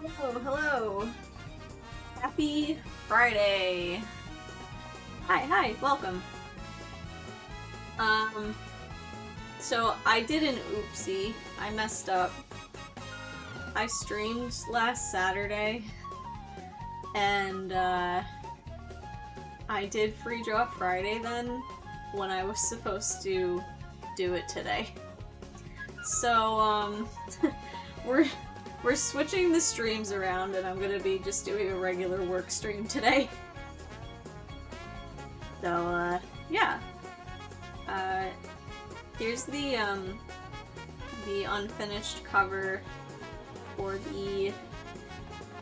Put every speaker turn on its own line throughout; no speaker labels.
Oh, hello. Happy Friday. Hi, welcome. So I did an oopsie. I messed up. I streamed last Saturday, and I did Free Drop Friday then, when I was supposed to do it today. So, we're switching the streams around, and I'm gonna be just doing a regular work stream today. So, yeah. Here's the unfinished cover for the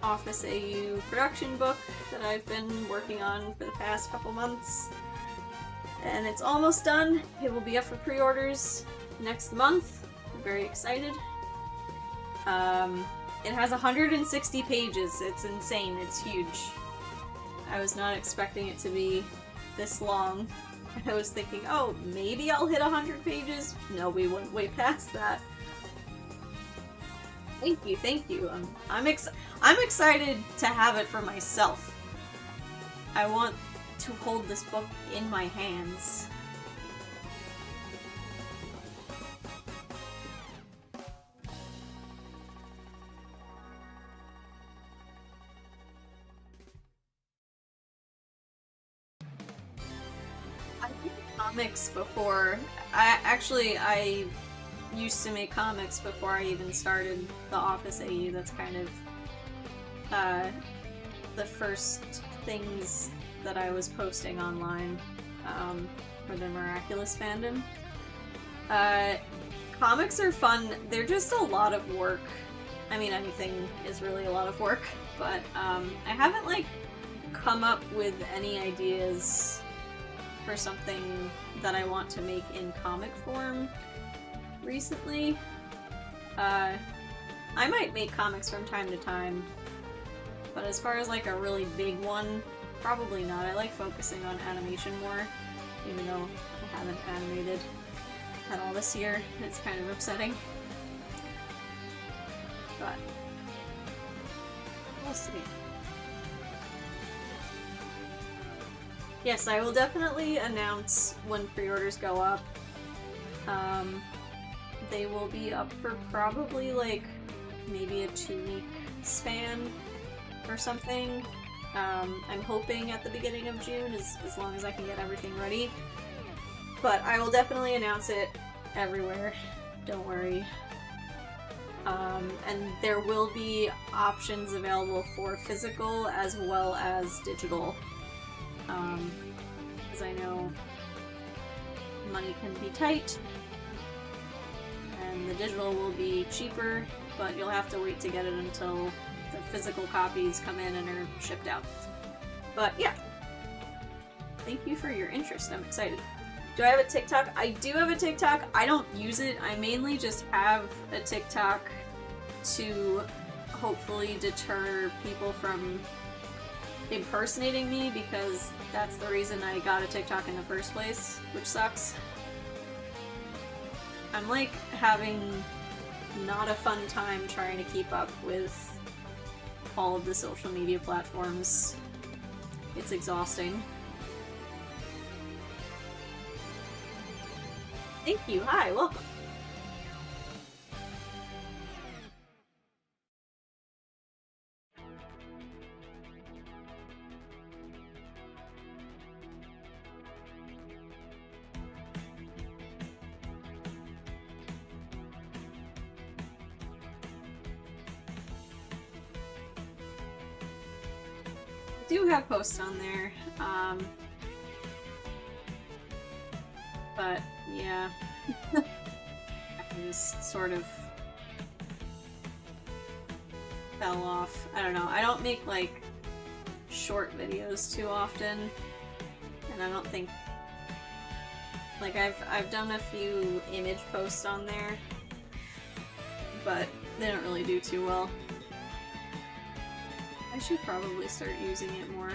Office AU production book that I've been working on for the past couple months. And it's almost done. It will be up for pre-orders next month. I'm very excited. It has 160 pages. It's insane. It's huge. I was not expecting it to be this long. I was thinking, oh, maybe I'll hit 100 pages? No, we went way past that. Thank you. I'm excited to have it for myself. I want to hold this book in my hands. I did comics before. I used to make comics before I even started the Office AU. That's kind of the first things that I was posting online for the Miraculous fandom. Comics are fun. They're just a lot of work. I mean, anything is really a lot of work, but I haven't, like, come up with any ideas for something that I want to make in comic form recently. I might make comics from time to time, but as far as like a really big one, probably not. I like focusing on animation more, even though I haven't animated at all this year. It's kind of upsetting. But we'll see. Yes, I will definitely announce when pre-orders go up. They will be up for probably like maybe a 2-week span or something. I'm hoping at the beginning of June, as long as I can get everything ready. But I will definitely announce it everywhere. Don't worry. And there will be options available for physical as well as digital. Because I know money can be tight, and the digital will be cheaper, but you'll have to wait to get it until the physical copies come in and are shipped out. But yeah, thank you for your interest. I'm excited. Do I have a TikTok? I do have a TikTok. I don't use it. I mainly just have a TikTok to hopefully deter people from impersonating me, because that's the reason I got a TikTok in the first place, which sucks. I'm like having not a fun time trying to keep up with all of the social media platforms. It's exhausting. Thank you. Hi, welcome. I do have posts on there, but yeah, I just sort of fell off. I don't know. I don't make like short videos too often, and I don't think, like, I've done a few image posts on there, but they don't really do too well. I should probably start using it more.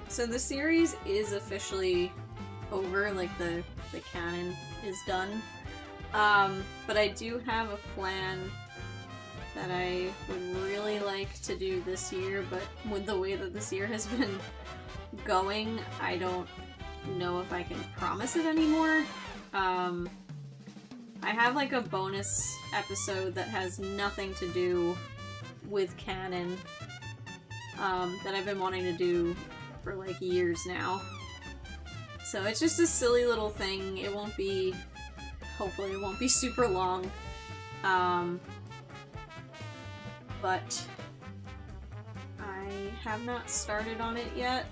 So the series is officially over, like the canon is done. But I do have a plan that I would really like to do this year, but with the way that this year has been going, I don't know if I can promise it anymore. I have like a bonus episode that has nothing to do with canon that I've been wanting to do for like years now. So it's just a silly little thing. It won't be, hopefully it won't be super long. But I have not started on it yet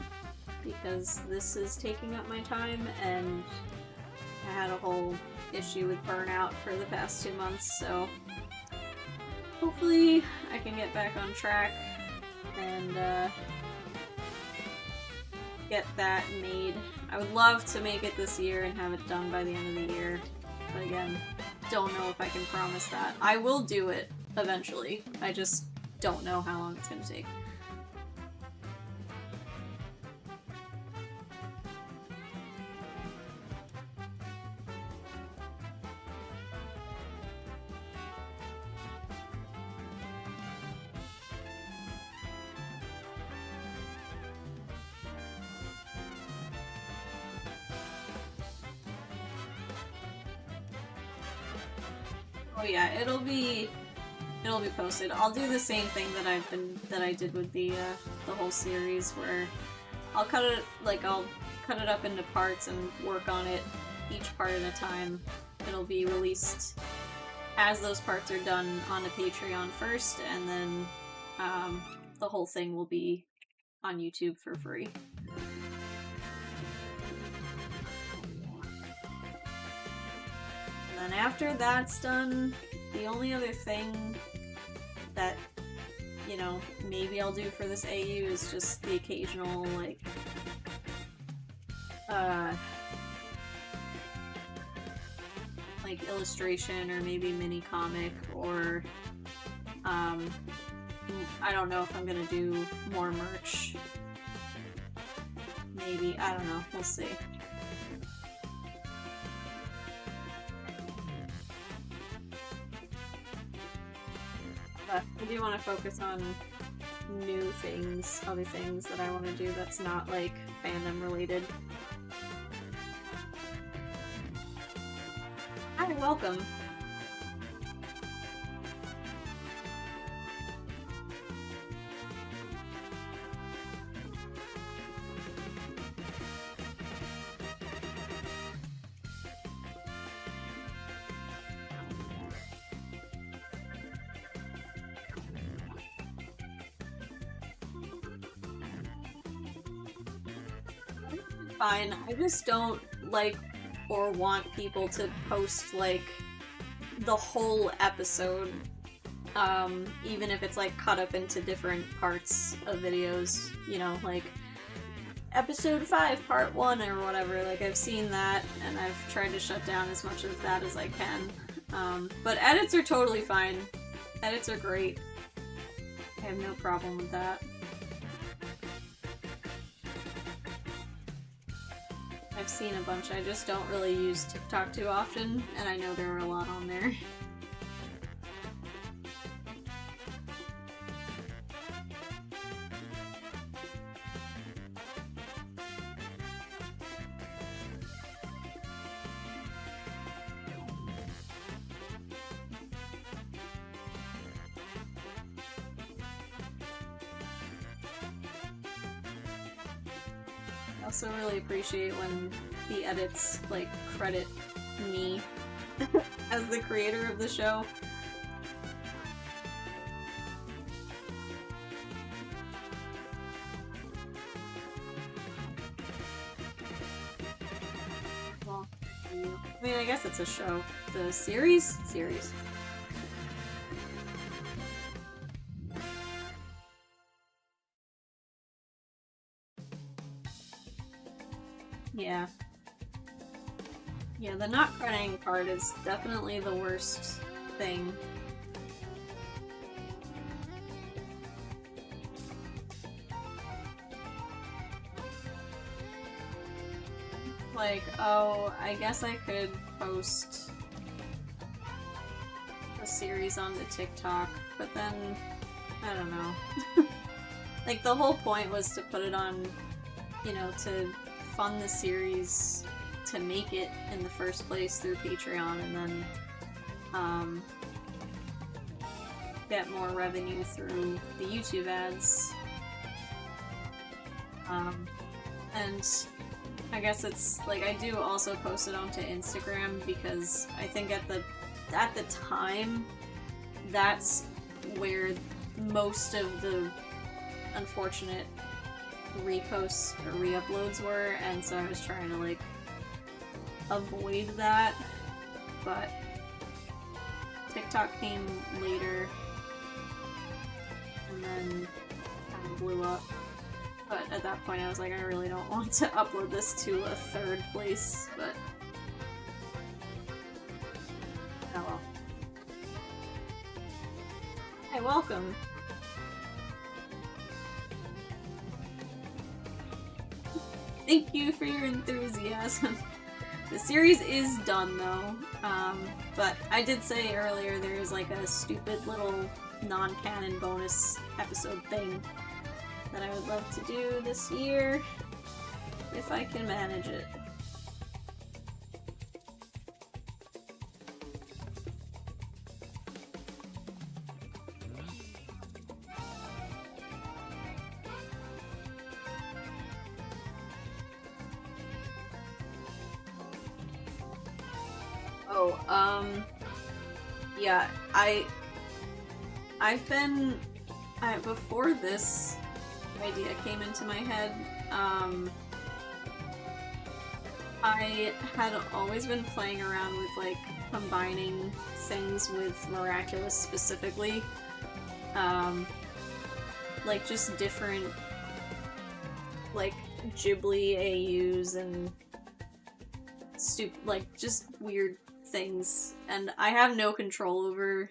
because this is taking up my time, and I had a whole issue with burnout for the past 2 months, so hopefully I can get back on track and get that made. I would love to make it this year and have it done by the end of the year, but again, don't know if I can promise that. I will do it eventually, I just don't know how long it's going to take. Oh yeah, it'll be posted. I'll do the same thing that I did with the whole series, where I'll cut it up into parts and work on it each part at a time. It'll be released as those parts are done on a Patreon first, and then the whole thing will be on YouTube for free. And then after that's done, the only other thing that, you know, maybe I'll do for this AU is just the occasional, like illustration or maybe mini comic, or I don't know if I'm gonna do more merch. Maybe, I don't know, we'll see. But I do want to focus on new things, other things that I want to do that's not, like, fandom related. Hi, welcome. Fine. I just don't like or want people to post like the whole episode, even if it's like cut up into different parts of videos, you know, like episode 5 part 1 or whatever. Like, I've seen that and I've tried to shut down as much of that as I can. But edits are totally fine. Edits are great. I have no problem with that. I've seen a bunch. I just don't really use TikTok too often, and I know there are a lot on there. I also really appreciate when the edits, like, credit me as the creator of the show. Well, I mean, I guess it's a show. The series? Series. Yeah. Yeah, the not crying part is definitely the worst thing. like, oh, I guess I could post a series on the TikTok, but then, I don't know. Like, the whole point was to put it on, you know, to fund the series, to make it in the first place through Patreon, and then, get more revenue through the YouTube ads. And I guess it's, like, I do also post it onto Instagram because I think at the time, that's where most of the unfortunate reposts or re-uploads were, and so I was trying to, like, avoid that, but TikTok came later, and then kind of blew up. But at that point I was like, I really don't want to upload this to a third place, but oh well. Hey, welcome! Thank you for your enthusiasm. The series is done though, but I did say earlier there's like a stupid little non-canon bonus episode thing that I would love to do this year, if I can manage it. Yeah, before this idea came into my head, I had always been playing around with, like, combining things with Miraculous specifically, like, just different, like, Ghibli AUs and like, just weird things, and I have no control over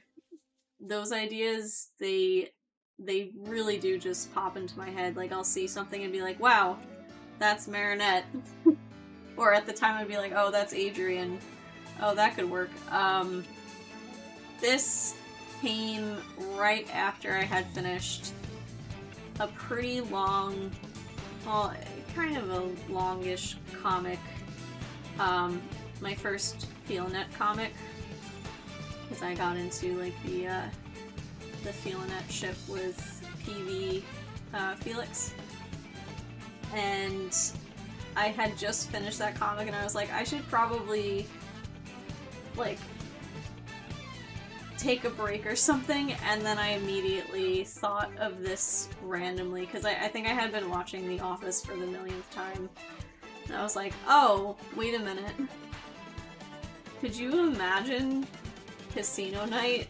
those ideas. They really do just pop into my head. Like, I'll see something and be like, wow, that's Marinette. Or at the time I'd be like, oh, that's Adrian. Oh, that could work. This came right after I had finished a pretty long, well, kind of a longish comic. My first FeelNet comic, because I got into, like, the FeelNet ship with PV Felix, and I had just finished that comic and I was like, I should probably, like, take a break or something, and then I immediately thought of this randomly, because I think I had been watching The Office for the millionth time, and I was like, oh, wait a minute. Could you imagine Casino Night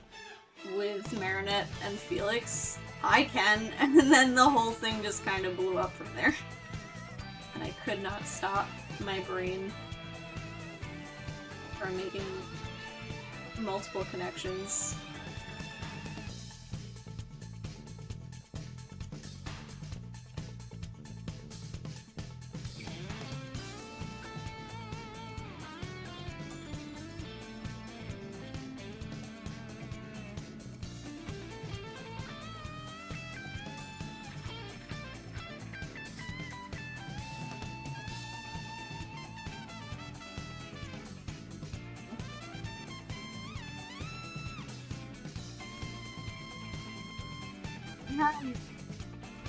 with Marinette and Felix? I can, and then the whole thing just kind of blew up from there. And I could not stop my brain from making multiple connections. I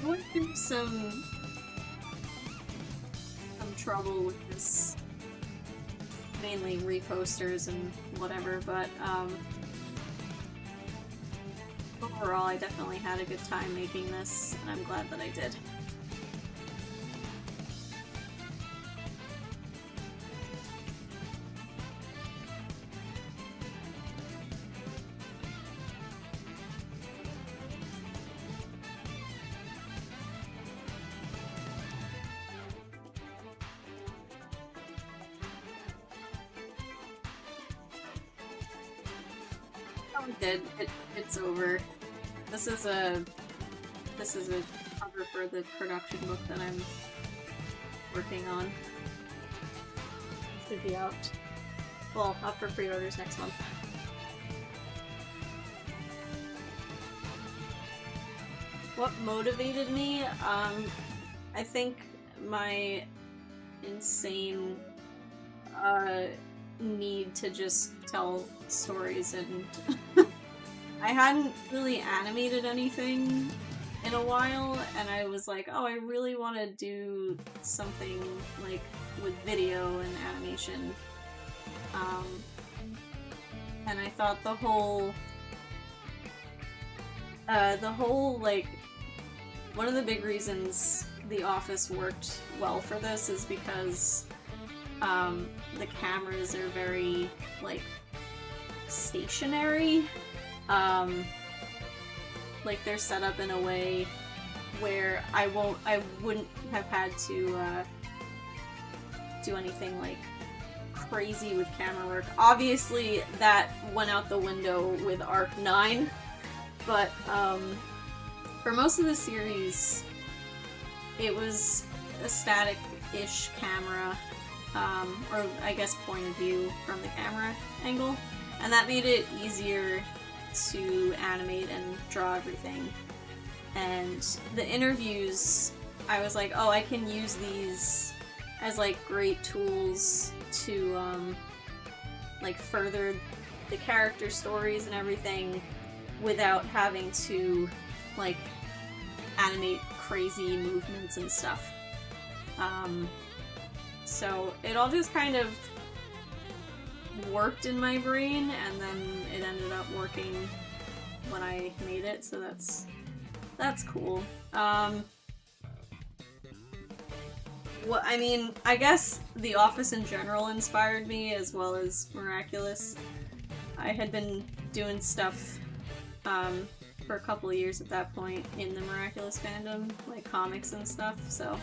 went through some trouble with this, mainly reposters and whatever, but overall I definitely had a good time making this, and I'm glad that I did. It's over. This is a cover for the production book that I'm working on. should be out. Well, up for pre-orders next month. What motivated me? I think my insane need to just tell stories, and I hadn't really animated anything in a while, and I was like, oh, I really want to do something like with video and animation. And I thought the whole like, one of the big reasons The Office worked well for this is because the cameras are very, like, stationary. Like, they're set up in a way where I wouldn't have had to do anything, like, crazy with camera work. Obviously, that went out the window with Arc 9, but for most of the series, it was a static-ish camera, or I guess point of view from the camera angle, and that made it easier to animate and draw everything. And the interviews, I was like, oh, I can use these as, like, great tools to, like, further the character stories and everything without having to, like, animate crazy movements and stuff. So it all just kind of worked in my brain, and then it ended up working when I made it, so that's cool. Well, I mean, I guess The Office in general inspired me, as well as Miraculous. I had been doing stuff for a couple of years at that point in the Miraculous fandom, like comics and stuff, so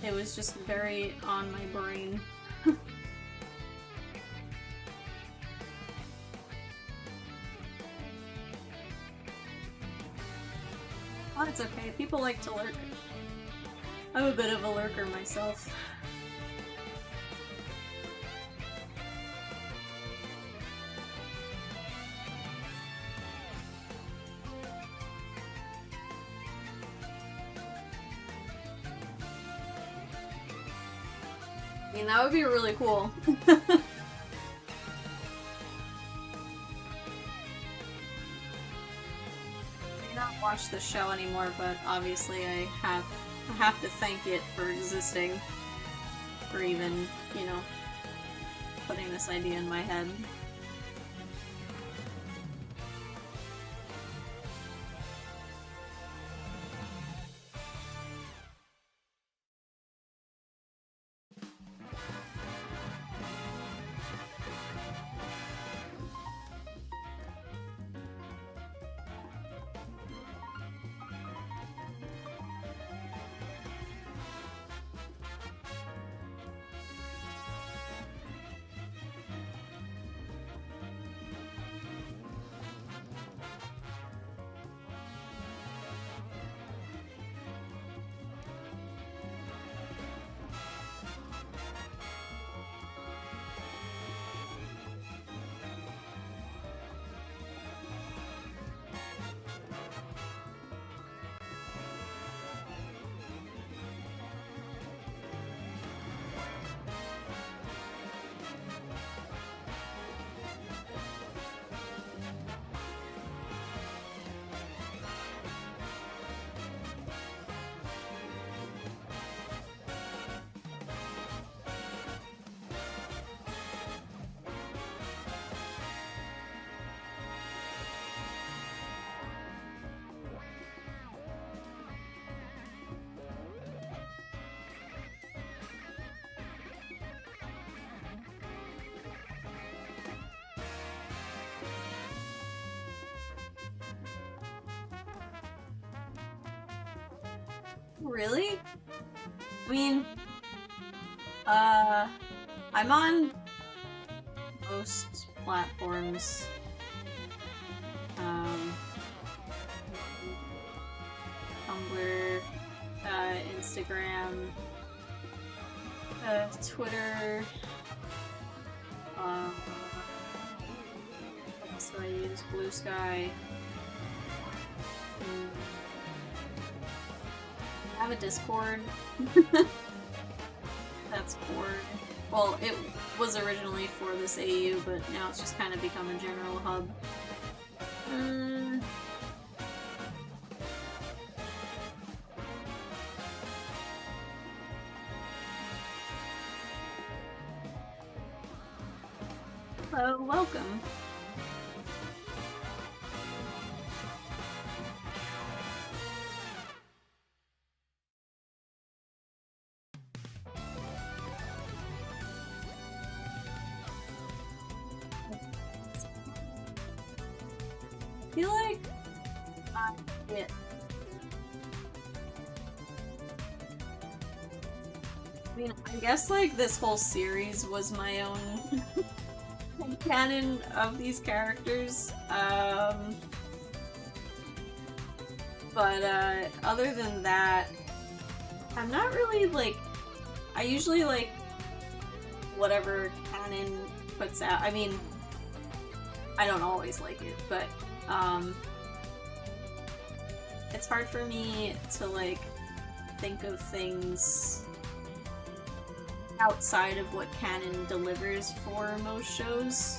it was just very on my brain. Oh, it's okay. People like to lurk. I'm a bit of a lurker myself. I mean, that would be really cool. Watch the show anymore, but obviously I have to thank it for existing, for even, you know, putting this idea in my head. Really? I mean, I'm on most platforms. Tumblr, Instagram, Twitter. What else do I use? Blue Sky. I have a Discord. That's for, well, it was originally for this AU, but now it's just kind of become a general hub. Hello, welcome. I feel like I mean, I guess like this whole series was my own canon of these characters. But other than that, I'm not really like, I usually like whatever canon puts out. I mean, I don't always like it, but it's hard for me to like think of things outside of what canon delivers for most shows.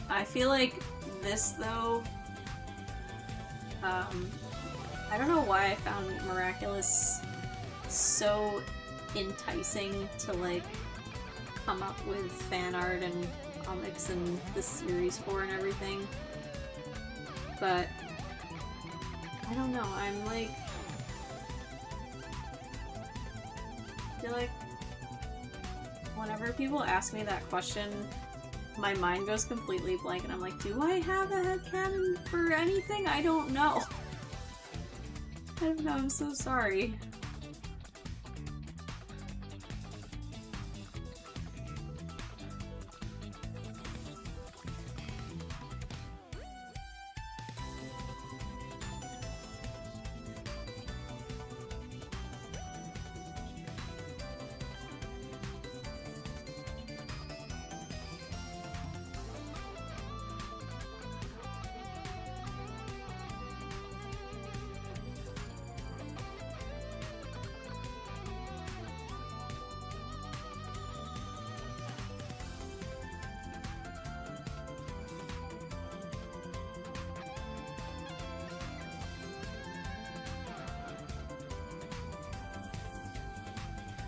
I feel like this though, I don't know why I found Miraculous so enticing to like come up with fan art and comics and this series for and everything, but I don't know, I'm like, I feel like whenever people ask me that question, my mind goes completely blank and I'm like, do I have a headcanon for anything? I don't know. I don't know, I'm so sorry.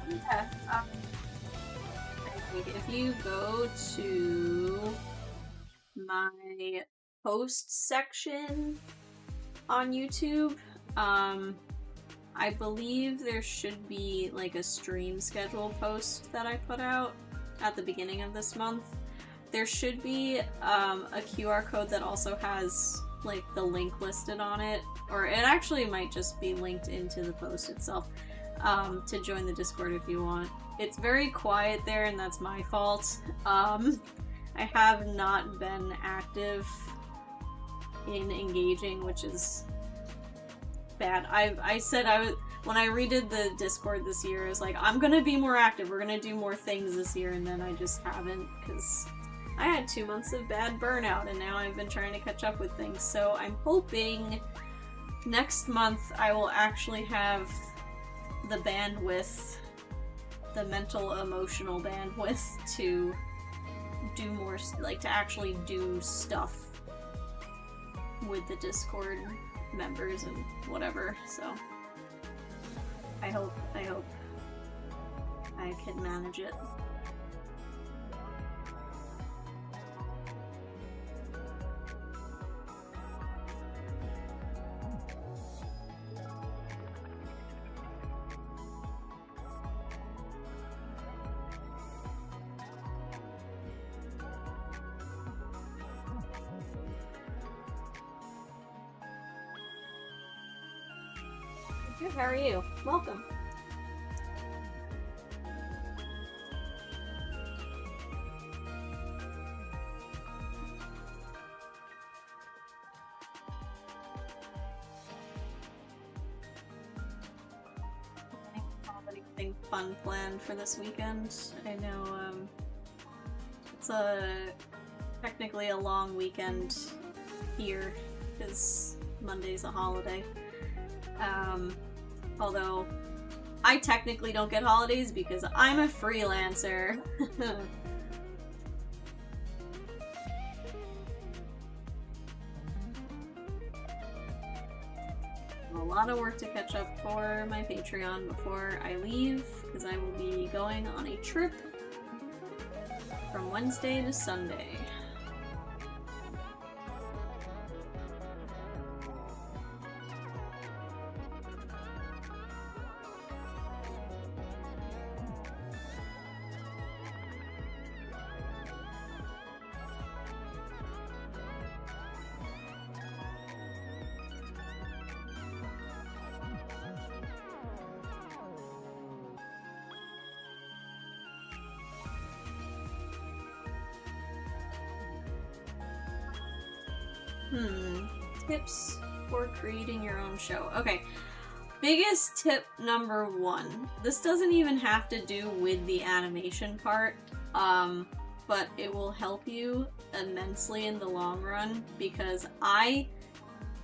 Yeah, if you go to my post section on YouTube, I believe there should be like a stream schedule post that I put out at the beginning of this month. There should be a QR code that also has like the link listed on it, or it actually might just be linked into the post itself. To join the Discord if you want. It's very quiet there and that's my fault. I have not been active in engaging, which is bad. I said I was, when I redid the Discord this year, I was like, I'm gonna be more active, we're gonna do more things this year, and then I just haven't, because I had 2 months of bad burnout and now I've been trying to catch up with things, so I'm hoping next month I will actually have the bandwidth, the mental, emotional bandwidth to do more, like to actually do stuff with the Discord members and whatever, so I hope I can manage it. Good, how are you? Welcome. anything fun planned for this weekend. I know, it's technically a long weekend here, because Monday's a holiday. Although, I technically don't get holidays because I'm a freelancer. A lot of work to catch up for my Patreon before I leave, because I will be going on a trip from Wednesday to Sunday. Tips for creating your own show. Okay, biggest tip number 1. This doesn't even have to do with the animation part, but it will help you immensely in the long run, because I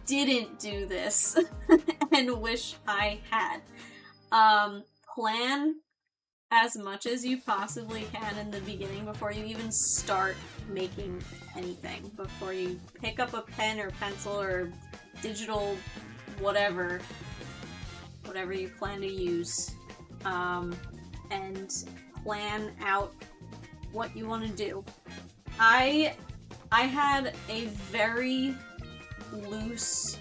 didn't do this and wish I had. Plan as much as you possibly can in the beginning before you even start making anything. Before you pick up a pen or pencil or digital whatever you plan to use, and plan out what you want to do. I had a very loose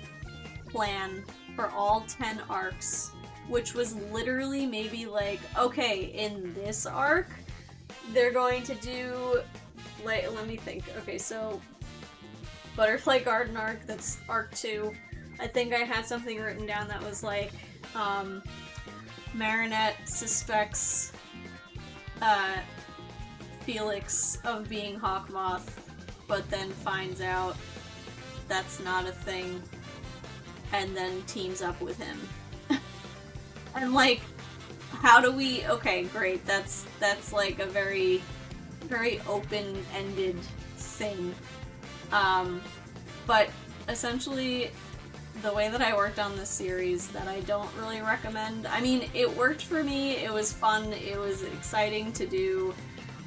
plan for all 10 arcs, which was literally maybe like, okay, in this arc, they're going to do, like, let me think. Okay, so Butterfly Garden arc, that's arc 2. I think I had something written down that was like, Marinette suspects Felix of being Hawkmoth, but then finds out that's not a thing, and then teams up with him. And like, how do we, okay, great, that's like a very, very open-ended thing. But essentially, the way that I worked on this series that I don't really recommend, I mean, it worked for me, it was fun, it was exciting to do,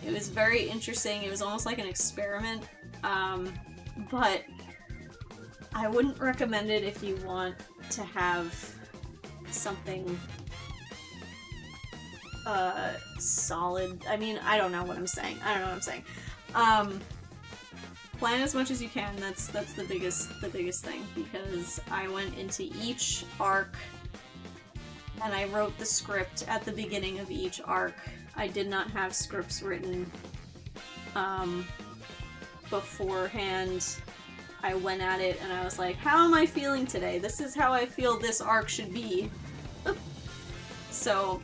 it was very interesting, it was almost like an experiment, but I wouldn't recommend it if you want to have something solid. I mean, I don't know what I'm saying. Plan as much as you can. That's the biggest thing, because I went into each arc and I wrote the script at the beginning of each arc. I did not have scripts written beforehand. I went at it and I was like, how am I feeling today? This is how I feel this arc should be. So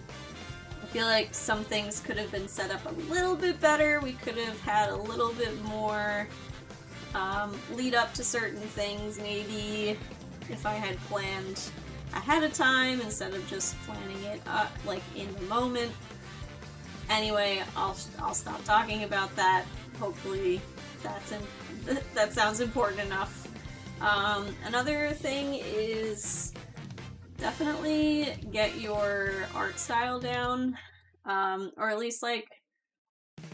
I feel like some things could have been set up a little bit better. We could have had a little bit more lead up to certain things, maybe, if I had planned ahead of time instead of just planning it up, like, in the moment. Anyway, I'll stop talking about that. Hopefully that sounds important enough. Another thing is definitely get your art style down, or at least, like,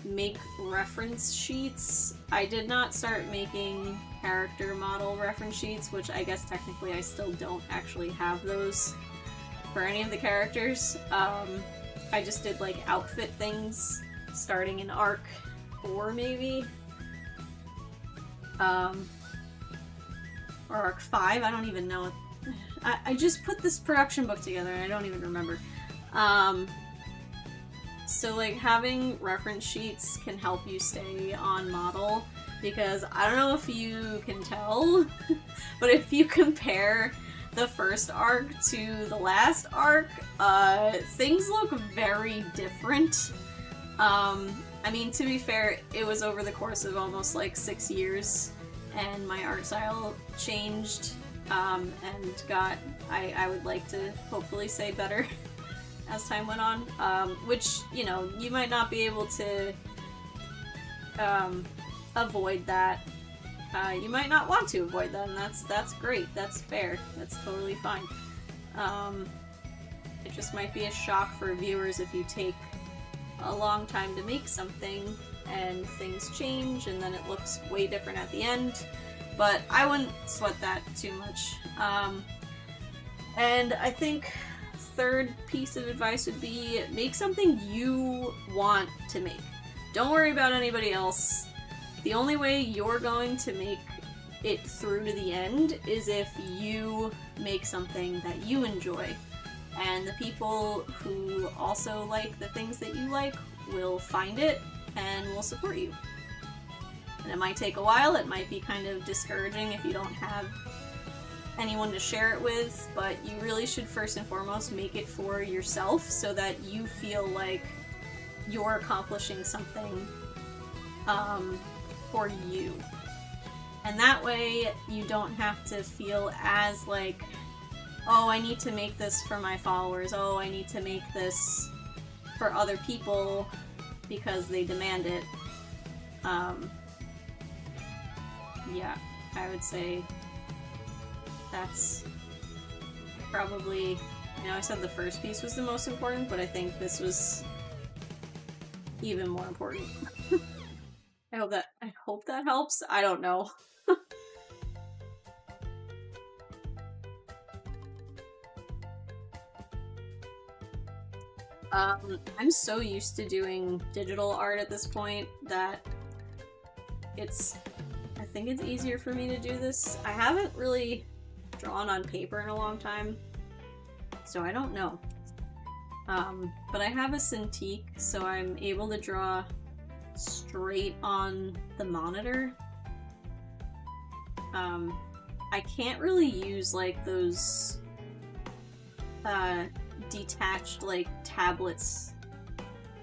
make reference sheets. I did not start making character model reference sheets, which I guess technically I still don't actually have those for any of the characters. I just did, like, outfit things starting in arc 4, maybe. Or arc 5, I don't even know. I just put this production book together and I don't even remember. So, like, having reference sheets can help you stay on model, because I don't know if you can tell, but if you compare the first arc to the last arc, things look very different. I mean, to be fair, it was over the course of almost, like, 6 years, and my art style changed, and got, I would like to hopefully say better. as time went on, which, you know, you might not be able to avoid that. You might not want to avoid that, and that's great. That's fair. That's totally fine. It just might be a shock for viewers if you take a long time to make something and things change and then it looks way different at the end. But I wouldn't sweat that too much. And I think third piece of advice would be make something you want to make. Don't worry about anybody else. The only way you're going to make it through to the end is if you make something that you enjoy. And the people who also like the things that you like will find it and will support you. And it might take a while, it might be kind of discouraging if you don't have anyone to share it with, but you really should first and foremost make it for yourself so that you feel like you're accomplishing something for you. And that way you don't have to feel as like, oh, I need to make this for my followers, oh, I need to make this for other people because they demand it. Yeah, I would say that's probably, you know, I said the first piece was the most important, but I think this was even more important. I hope that helps. I don't know. I'm so used to doing digital art at this point that I think it's easier for me to do this. I haven't really drawn on paper in a long time, so I don't know. But I have a Cintiq, so I'm able to draw straight on the monitor. I can't really use like those detached like tablets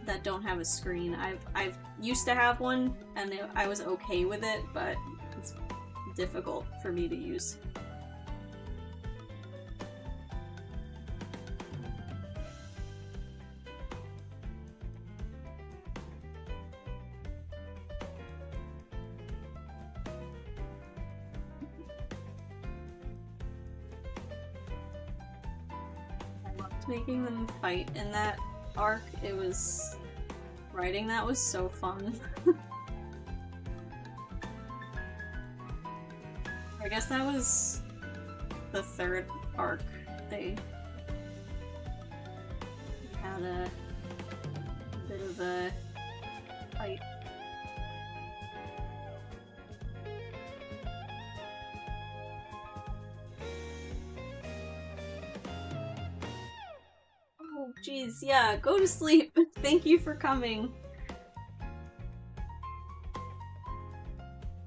that don't have a screen. I've used to have one and I was okay with it, but it's difficult for me to use. Making them fight in that arc, writing that was so fun. I guess that was the third arc. They had a bit of a fight. Jeez, yeah, go to sleep. Thank you for coming.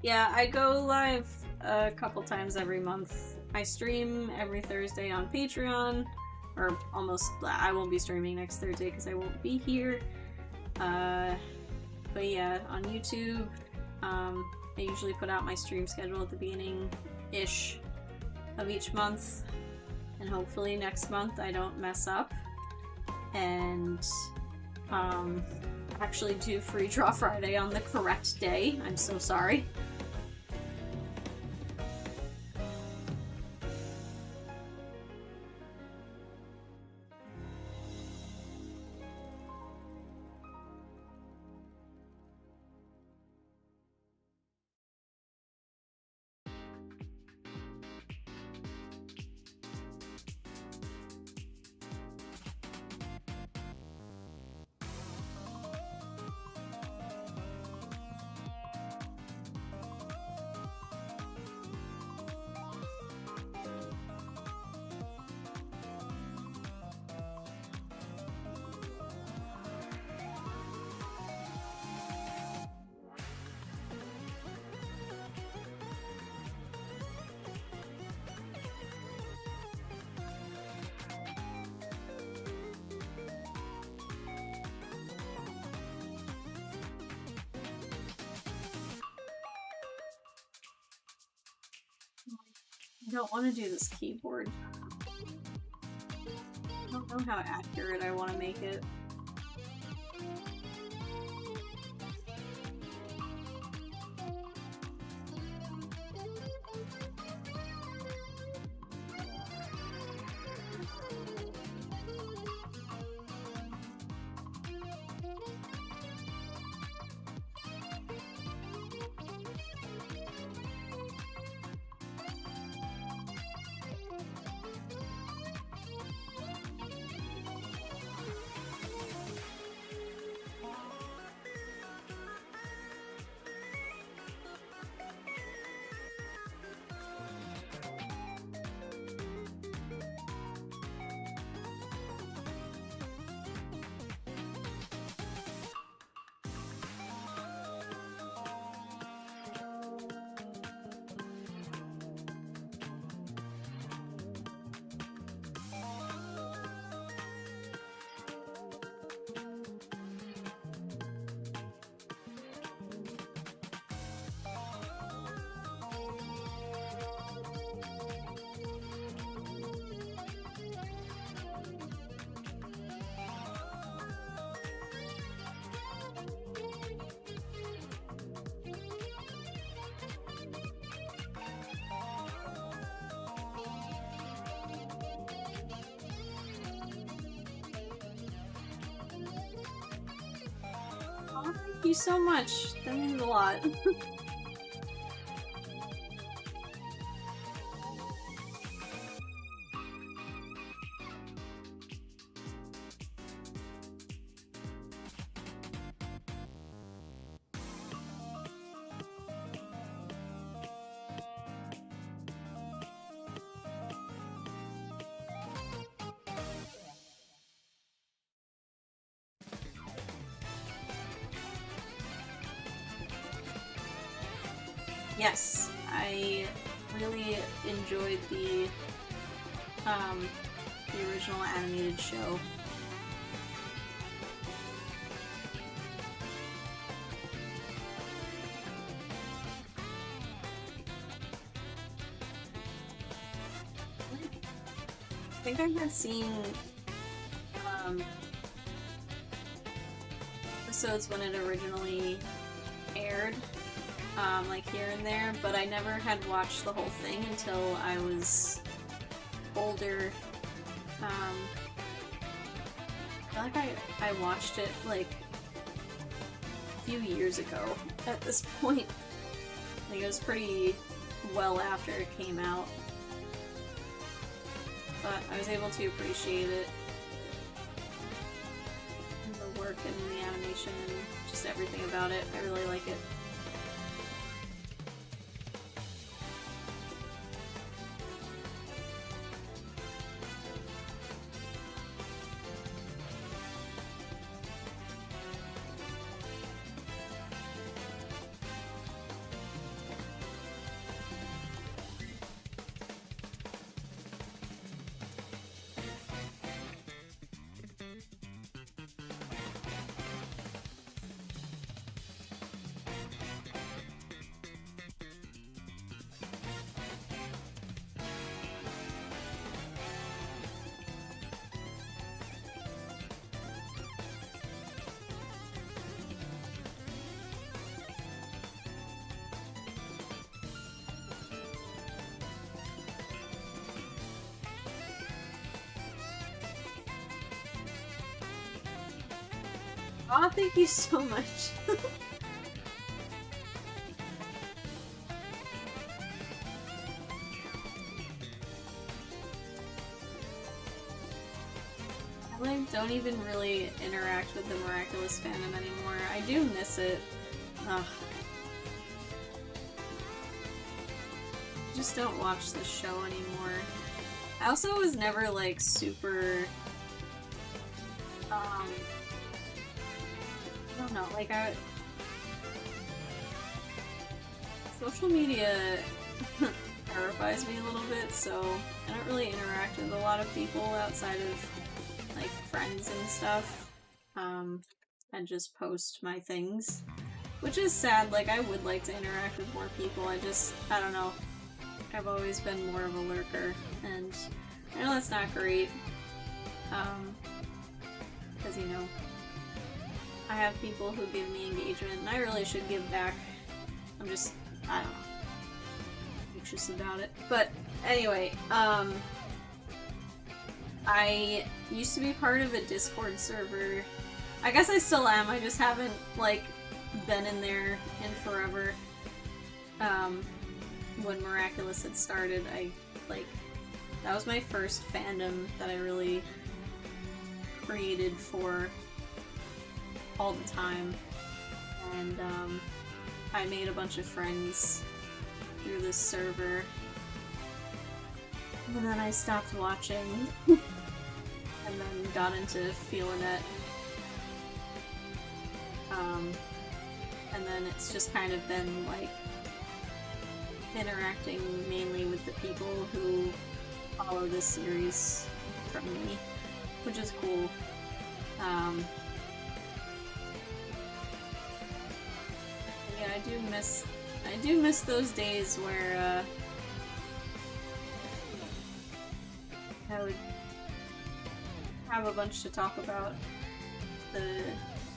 Yeah, I go live a couple times every month. I stream every Thursday on Patreon, or almost. I won't be streaming next Thursday because I won't be here. But yeah, on YouTube, I usually put out my stream schedule at the beginning-ish of each month, and hopefully next month I don't mess up and actually do Free Draw Friday on the correct day. I'm so sorry. I don't want to do this keyboard. I don't don't know how accurate I want to make it. Oh, thank you so much. That means a lot. Yes, I really enjoyed the original animated show. I think I had seen episodes when it originally aired. Like here and there, but I never had watched the whole thing until I was older. I feel like I watched it like a few years ago at this point. I think it was pretty well after it came out. But I was able to appreciate it. And the work and the animation and just everything about it. I really like it. Aw, thank you so much. I like don't even really interact with the Miraculous fandom anymore. I do miss it. Ugh. I just don't watch the show anymore. I also was never like super I don't know, like social media terrifies me a little bit, so I don't really interact with a lot of people outside of like friends and stuff. I just post my things, which is sad. Like I would like to interact with more people. I don't know. I've always been more of a lurker, and I know that's not great. Because, you know, I have people who give me engagement, and I really should give back. I'm just, I don't know, anxious about it. But anyway, I used to be part of a Discord server. I guess I still am, I just haven't, like, been in there in forever. When Miraculous had started, that was my first fandom that I really created for all the time, and I made a bunch of friends through this server, and then I stopped watching, and then got into feeling it, and then it's just kind of been like interacting mainly with the people who follow this series from me, which is cool. Yeah, I do miss those days where I would have a bunch to talk about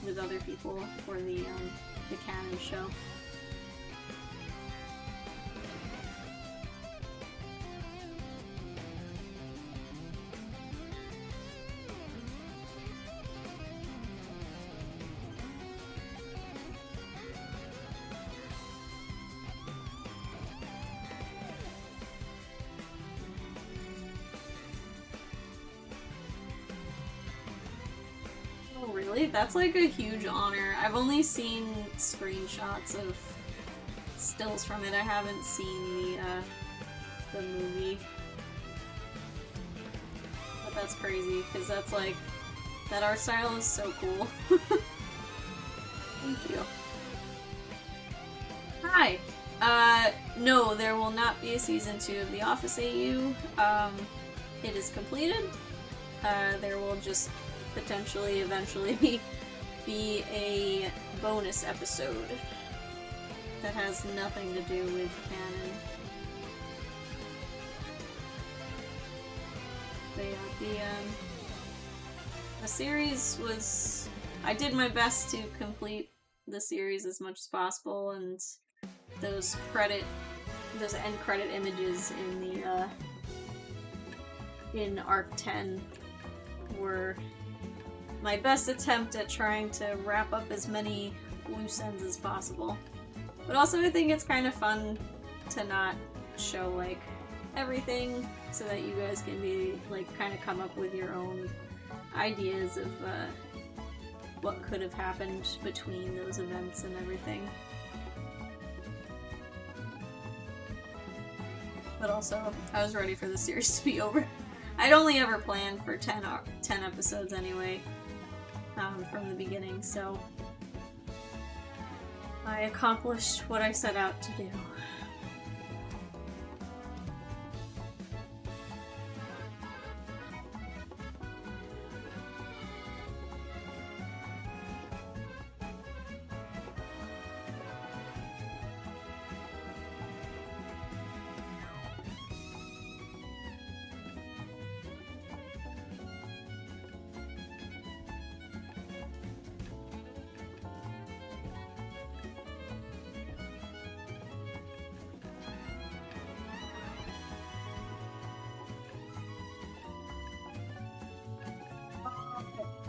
with other people for the canon show. Really? That's like a huge honor. I've only seen screenshots of stills from it. I haven't seen the movie. But that's crazy, because that's like, that art style is so cool. Thank you. Hi! No, there will not be a season 2 of The Office AU. It is completed. There will just potentially eventually be a bonus episode that has nothing to do with canon. But yeah, the series was... I did my best to complete the series as much as possible, and those end credit images in the in Arc 10 were my best attempt at trying to wrap up as many loose ends as possible. But also I think it's kind of fun to not show, like, everything, so that you guys can be, like, kind of come up with your own ideas of, what could have happened between those events and everything. But also, I was ready for the series to be over. I'd only ever planned for 10 episodes anyway. From the beginning, so I accomplished what I set out to do.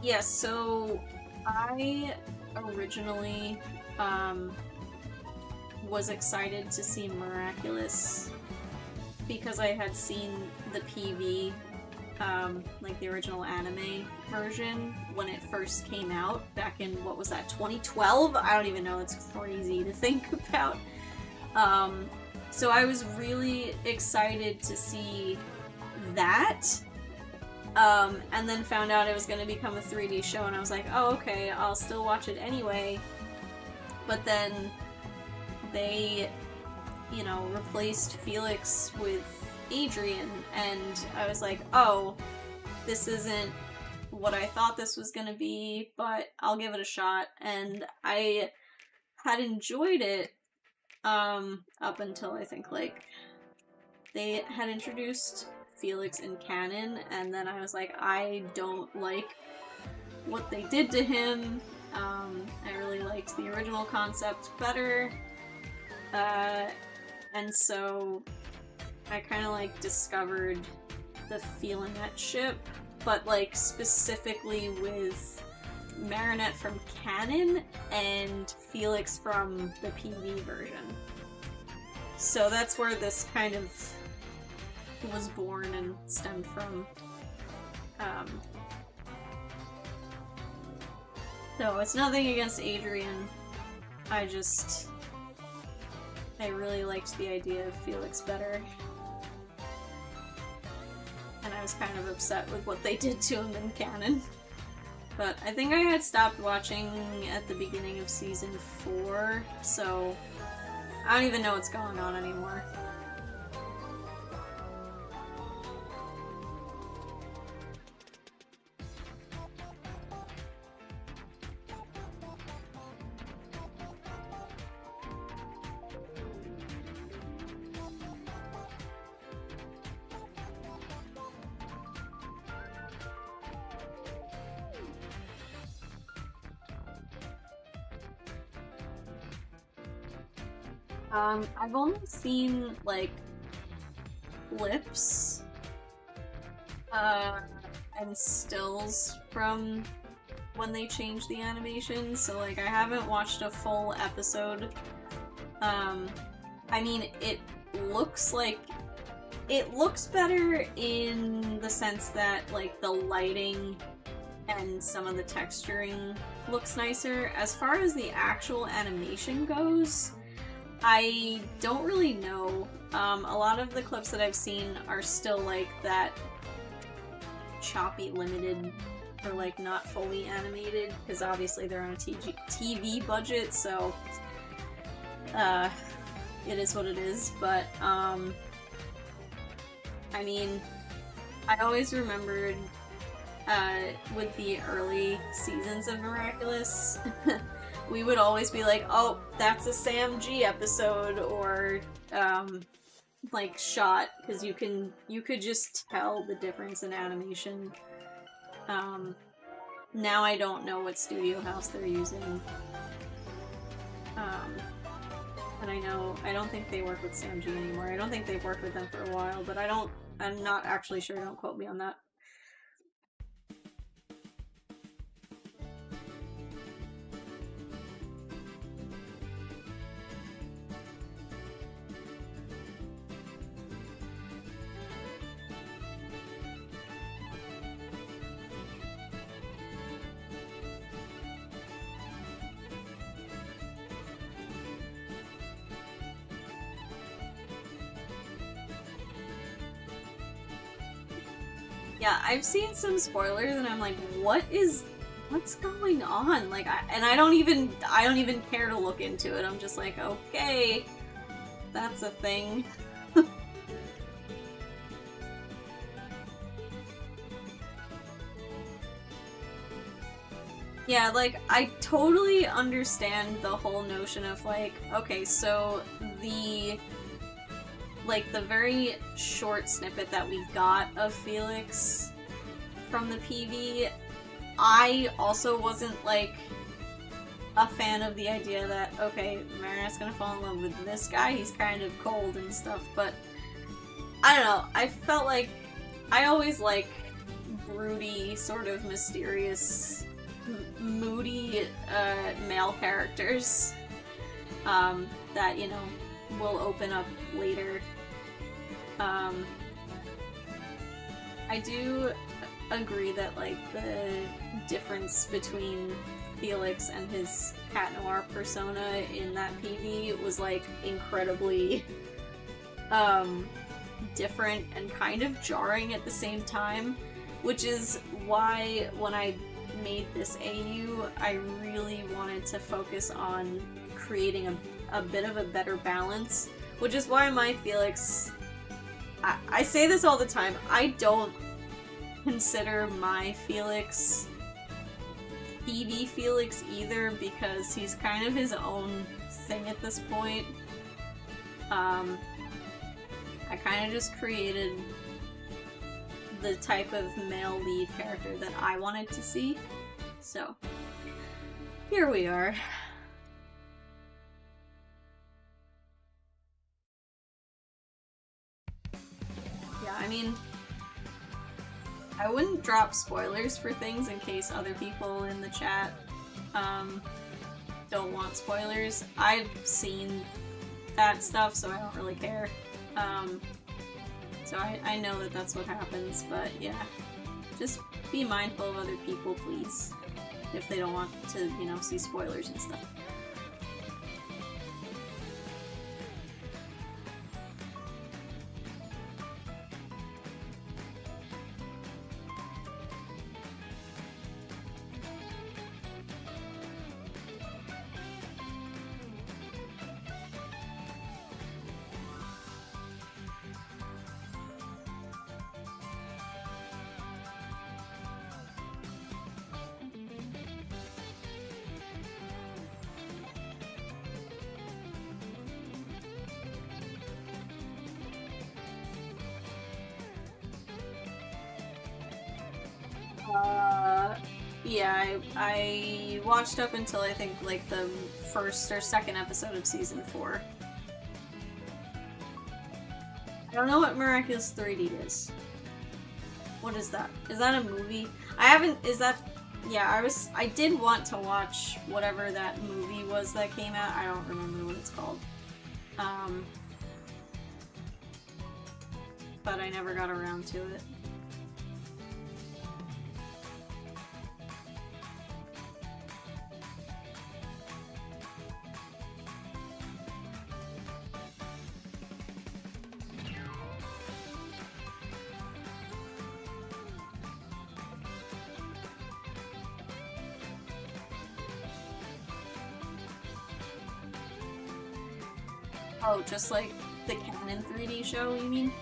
Yes, so I originally was excited to see Miraculous because I had seen the PV, like the original anime version, when it first came out back in, what was that, 2012? I don't even know, it's crazy to think about. So I was really excited to see that. And then found out it was going to become a 3D show, and I was like, oh, okay, I'll still watch it anyway. But then they, you know, replaced Felix with Adrian, and I was like, oh, this isn't what I thought this was going to be, but I'll give it a shot. And I had enjoyed it, up until I think, like, they had introduced Felix in canon, and then I was like, I don't like what they did to him. I really liked the original concept better, and so I kind of like discovered the Feelinette ship, but like specifically with Marinette from canon and Felix from the PV version. So that's where this kind of was born and stemmed from. So it's nothing against Adrian. I really liked the idea of Felix better. And I was kind of upset with what they did to him in canon. But I think I had stopped watching at the beginning of season 4, so I don't even know what's going on anymore. I've only seen, like, clips, and stills from when they changed the animation, so, like, I haven't watched a full episode. I mean, it looks better in the sense that, like, the lighting and some of the texturing looks nicer. As far as the actual animation goes, I don't really know. A lot of the clips that I've seen are still like that choppy, limited, or like not fully animated, because obviously they're on a TV budget, so it is what it is. But I mean, I always remembered with the early seasons of Miraculous, we would always be like, oh, that's a Sam G episode, or like shot, because you could just tell the difference in animation. Now I don't know what studio house they're using. And I don't think they work with Sam G anymore. I don't think they've worked with them for a while, but I'm not actually sure, don't quote me on that. Yeah, I've seen some spoilers and I'm like, what's going on? Like, I don't even care to look into it. I'm just like, okay, that's a thing. Yeah, like, I totally understand the whole notion of like, okay, so the very short snippet that we got of Felix from the PV, I also wasn't, like, a fan of the idea that, okay, Marinette's gonna fall in love with this guy, he's kind of cold and stuff, but I don't know, I felt like I always like broody, sort of mysterious, moody male characters that, you know, will open up later. I do agree that, like, the difference between Felix and his Cat Noir persona in that PV was, like, incredibly different and kind of jarring at the same time, which is why when I made this AU, I really wanted to focus on creating a bit of a better balance, which is why my Felix, I say this all the time, I don't consider my Felix PV Felix either, because he's kind of his own thing at this point. I kind of just created the type of male lead character that I wanted to see. So, here we are. Yeah, I mean, I wouldn't drop spoilers for things in case other people in the chat don't want spoilers. I've seen that stuff, so I don't really care. So I know that that's what happens, but yeah. Just be mindful of other people, please. If they don't want to, you know, see spoilers and stuff. Yeah, I watched up until I think like the first or second episode of season 4. I don't know what Miraculous 3D is. What is that? Is that a movie? I haven't, is that, yeah, I did want to watch whatever that movie was that came out. I don't remember what it's called. But I never got around to it. Oh, just like the Canon 3D show, you mean?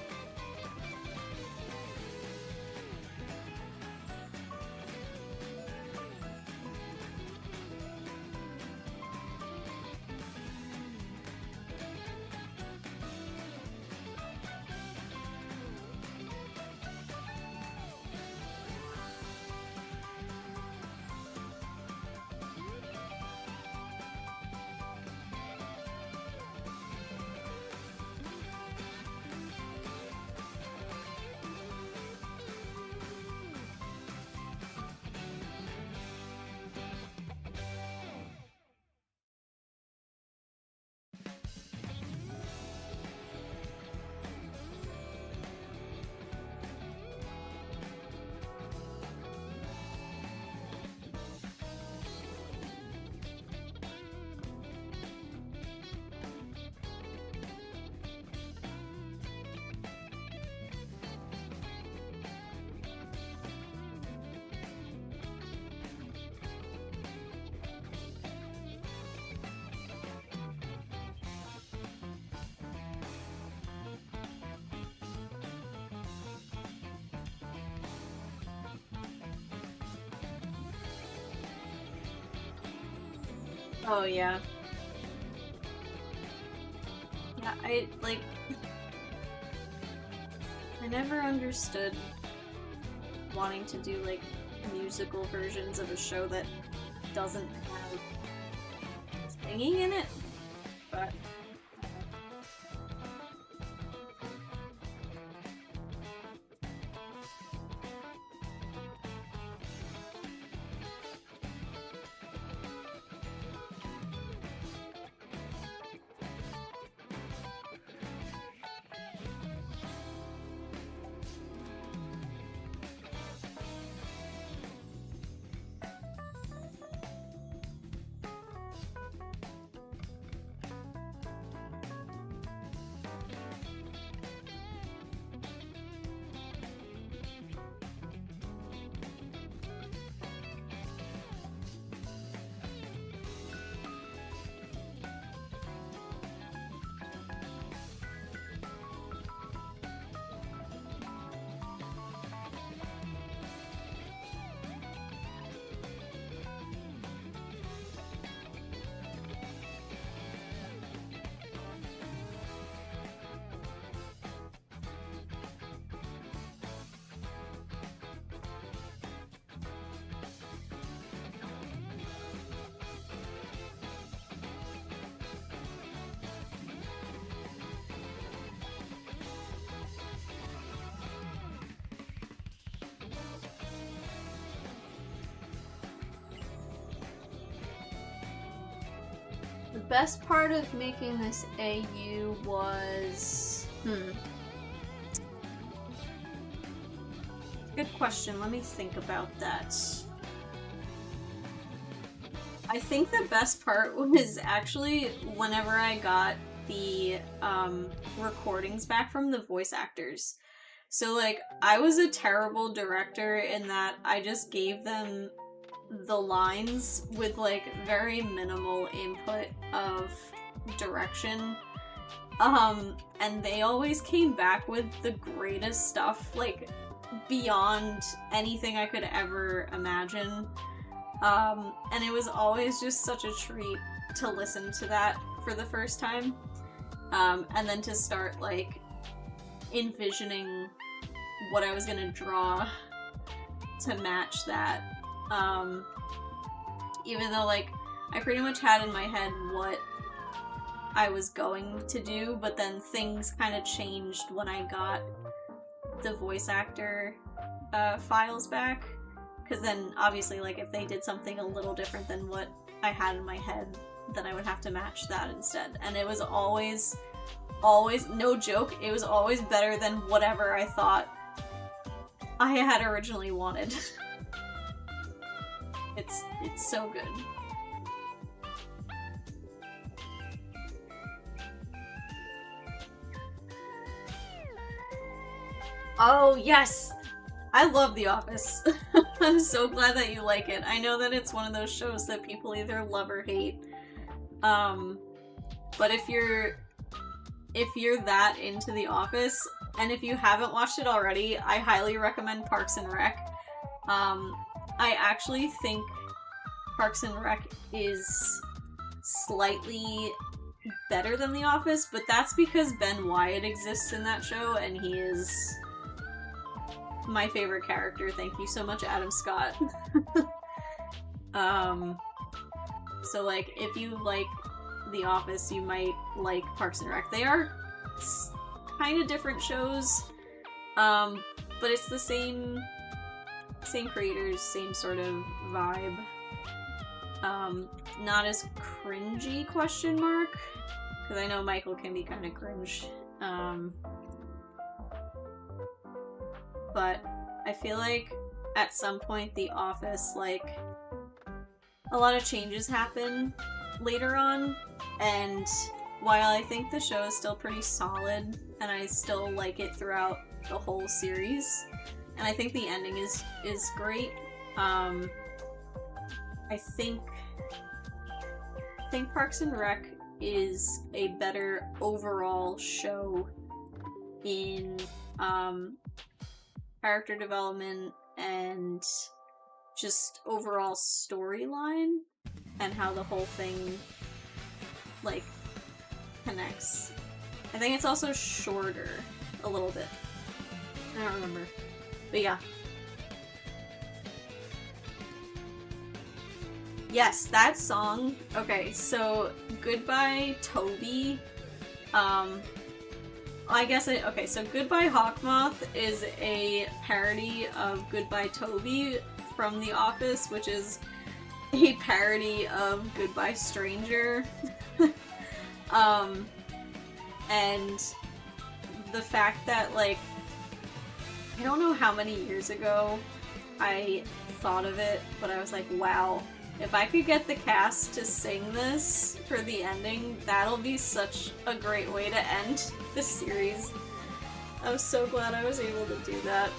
Oh, yeah. Yeah, I never understood wanting to do, like, musical versions of a show that doesn't have singing in it, but... best part of making this AU was... Good question, let me think about that. I think the best part was actually whenever I got the recordings back from the voice actors. So, like, I was a terrible director in that I just gave them the lines with, like, very minimal input of direction. And they always came back with the greatest stuff, like, beyond anything I could ever imagine. And it was always just such a treat to listen to that for the first time. And then to start, like, envisioning what I was gonna draw to match that. Even though, like, I pretty much had in my head what I was going to do, but then things kind of changed when I got the voice actor files back. Because then, obviously, like, if they did something a little different than what I had in my head, then I would have to match that instead. And it was always, no joke, it was always better than whatever I thought I had originally wanted. It's so good. Oh, yes! I love The Office. I'm so glad that you like it. I know that it's one of those shows that people either love or hate. But if you're that into The Office, and if you haven't watched it already, I highly recommend Parks and Rec. I actually think Parks and Rec is slightly better than The Office, but that's because Ben Wyatt exists in that show, and he is my favorite character. Thank you so much, Adam Scott. So, like, if you like The Office, you might like Parks and Rec. They are kind of different shows, but it's the same creators, same sort of vibe. Not as cringy, question mark, because I know Michael can be kind of cringe. But I feel like at some point The Office, like, a lot of changes happen later on, and while I think the show is still pretty solid, and I still like it throughout the whole series, and I think the ending is great, I think Parks and Rec is a better overall show in character development and just overall storyline and how the whole thing, like, connects. I think it's also shorter a little bit. I don't remember. But yeah. Yes, that song. Okay, so Goodbye Toby. I guess okay, so Goodbye Hawkmoth is a parody of Goodbye Toby from The Office, which is a parody of Goodbye Stranger. And the fact that, like, I don't know how many years ago I thought of it, but I was like, wow, if I could get the cast to sing this for the ending, that'll be such a great way to end the series. I was so glad I was able to do that.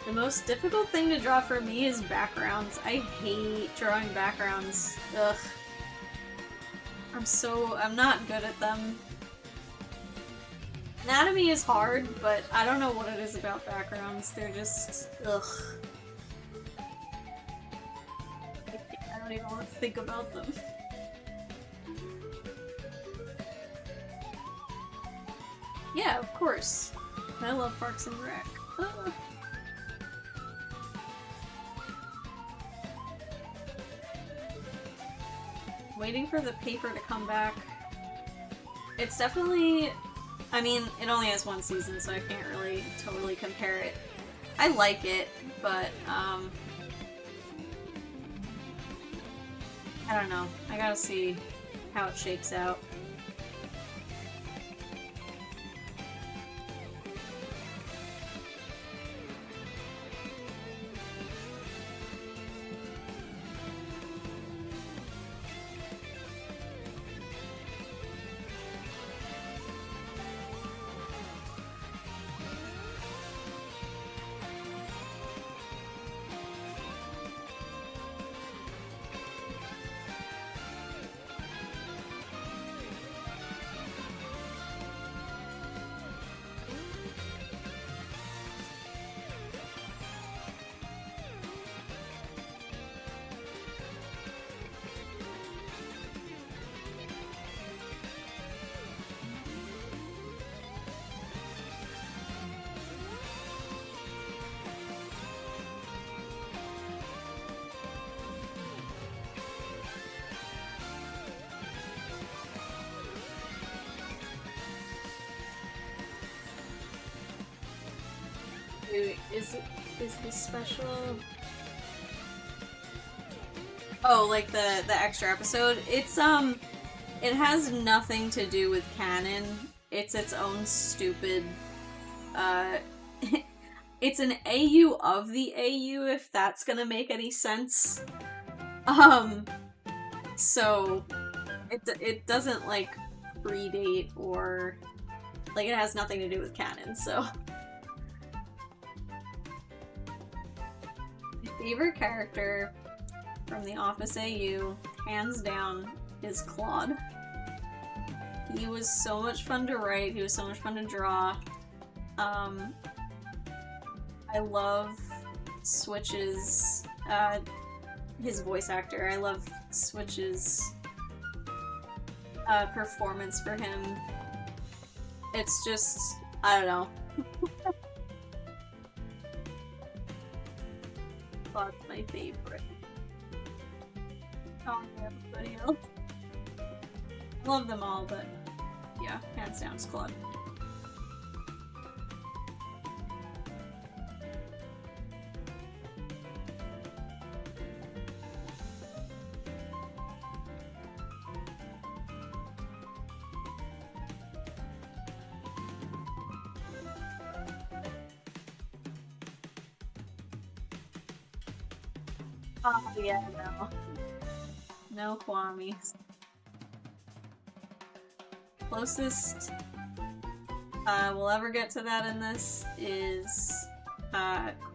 The most difficult thing to draw for me is backgrounds. I hate drawing backgrounds. Ugh. I'm not good at them. Anatomy is hard, but I don't know what it is about backgrounds. They're just, ugh. I don't even want to think about them. Yeah, of course. I love Parks and Rec. Ah. Waiting for the paper to come back. It's definitely, I mean, it only has one season, so I can't really totally compare it. I like it, but I don't know. I gotta see how it shakes out. Wait, is the special? Oh, like the extra episode? It's it has nothing to do with canon. It's its own stupid it's an AU of the AU, if that's gonna make any sense. So it doesn't like predate or like it has nothing to do with canon, so favorite character from the Office AU, hands down, is Claude. He was so much fun to write, he was so much fun to draw. I love Switch's, his voice actor. I love Switch's performance for him. It's just, I don't know. Claude's my favorite. Oh, everybody else. I love them all, but yeah, hands down, it's Claude. Oh yeah, no. No Kwamis. Closest we'll ever get to that in this is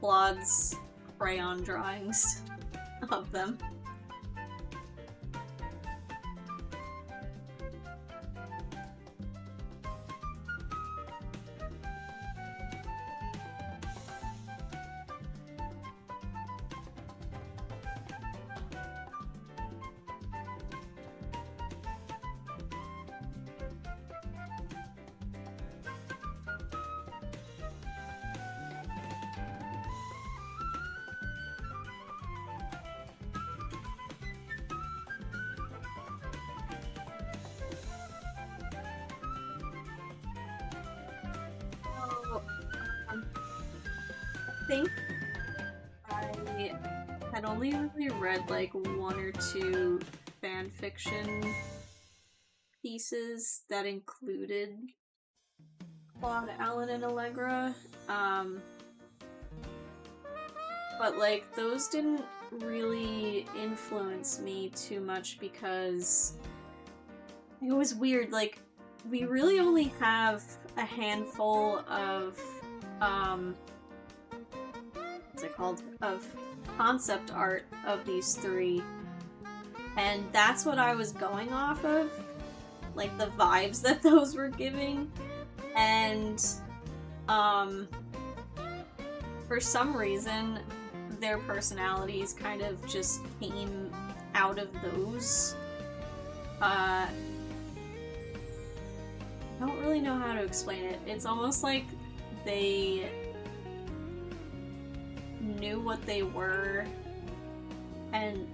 Claude's crayon drawings of them. I think I had only really read like one or two fan fiction pieces that included Claude, Alan, and Allegra, but like those didn't really influence me too much because it was weird. Like, we really only have a handful of what's it called? Of concept art of these three. And that's what I was going off of. Like, the vibes that those were giving. And, for some reason, their personalities kind of just came out of those. I don't really know how to explain it. It's almost like they knew what they were and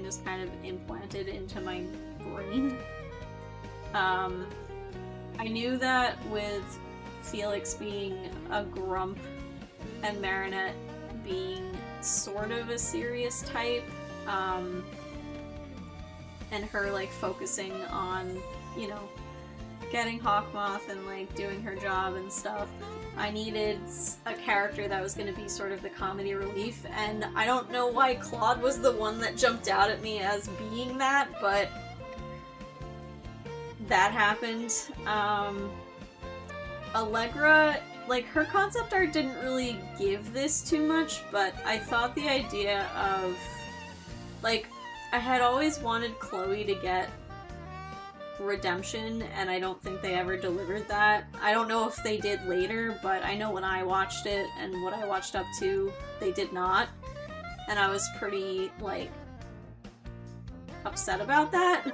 just kind of implanted into my brain. I knew that with Felix being a grump and Marinette being sort of a serious type, and her like focusing on, you know, getting Hawkmoth and like doing her job and stuff. I needed a character that was going to be sort of the comedy relief, and I don't know why Claude was the one that jumped out at me as being that, but that happened. Allegra, like, her concept art didn't really give this too much, but I thought the idea of, like, I had always wanted Chloe to get redemption, and I don't think they ever delivered that. I don't know if they did later, but I know when I watched it and what I watched up to, they did not. And I was pretty, like, upset about that.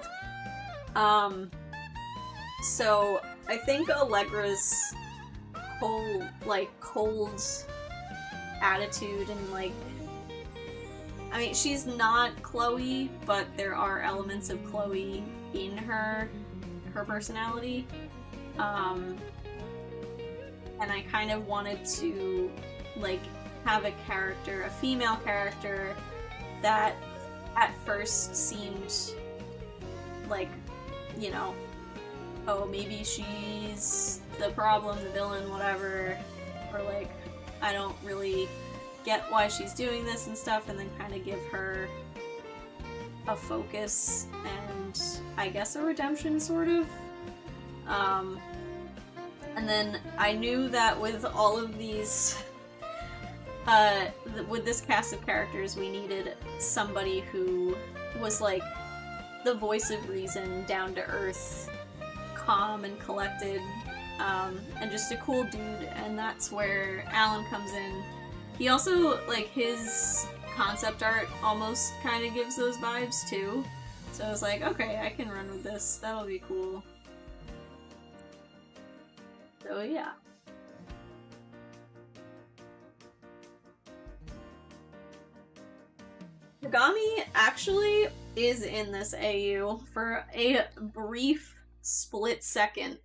So I think Allegra's whole, like, cold attitude and, like, I mean, she's not Chloe, but there are elements of Chloe in her personality. And I kind of wanted to, like, have a character, a female character, that at first seemed like, you know, oh, maybe she's the problem, the villain, whatever, or like, I don't really get why she's doing this and stuff, and then kind of give her a focus and I guess a redemption, sort of. And then I knew that with all of these, with this cast of characters, we needed somebody who was like the voice of reason, down to earth, calm and collected, and just a cool dude, and that's where Alan comes in. He also, like, his concept art almost kind of gives those vibes too, so I was like, okay, I can run with this, that'll be cool. So yeah. Kagami actually is in this AU for a brief split second.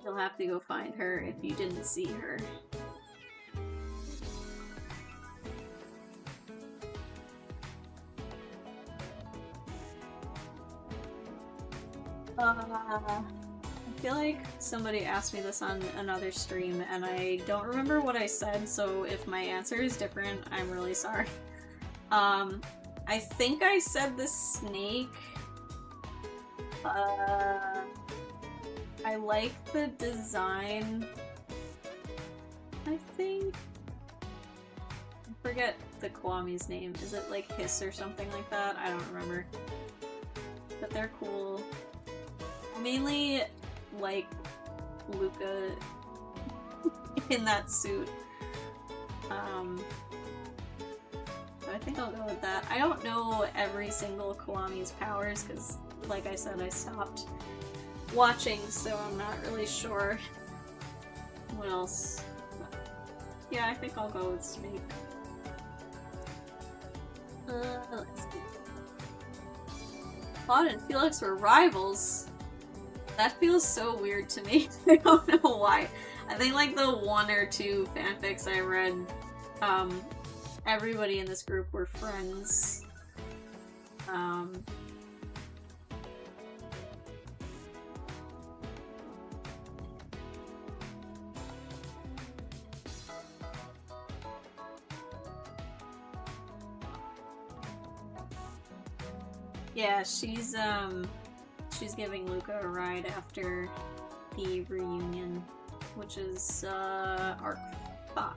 You'll have to go find her if you didn't see her. I feel like somebody asked me this on another stream and I don't remember what I said, so if my answer is different, I'm really sorry. I think I said the snake. I like the design, I think. I forget the Kiwami's name. Is it like Hiss or something like that? I don't remember. But they're cool. Mainly like Luca in that suit. So I think I'll go with that. I don't know every single Kiwami's powers because, like I said, I stopped watching, so I'm not really sure what else. Yeah, I think I'll go with Snake. Let's see. Claude and Felix were rivals. That feels so weird to me. I don't know why. I think like the 1 or 2 fanfics I read, everybody in this group were friends. Yeah, she's giving Luca a ride after the reunion, which is arc 5.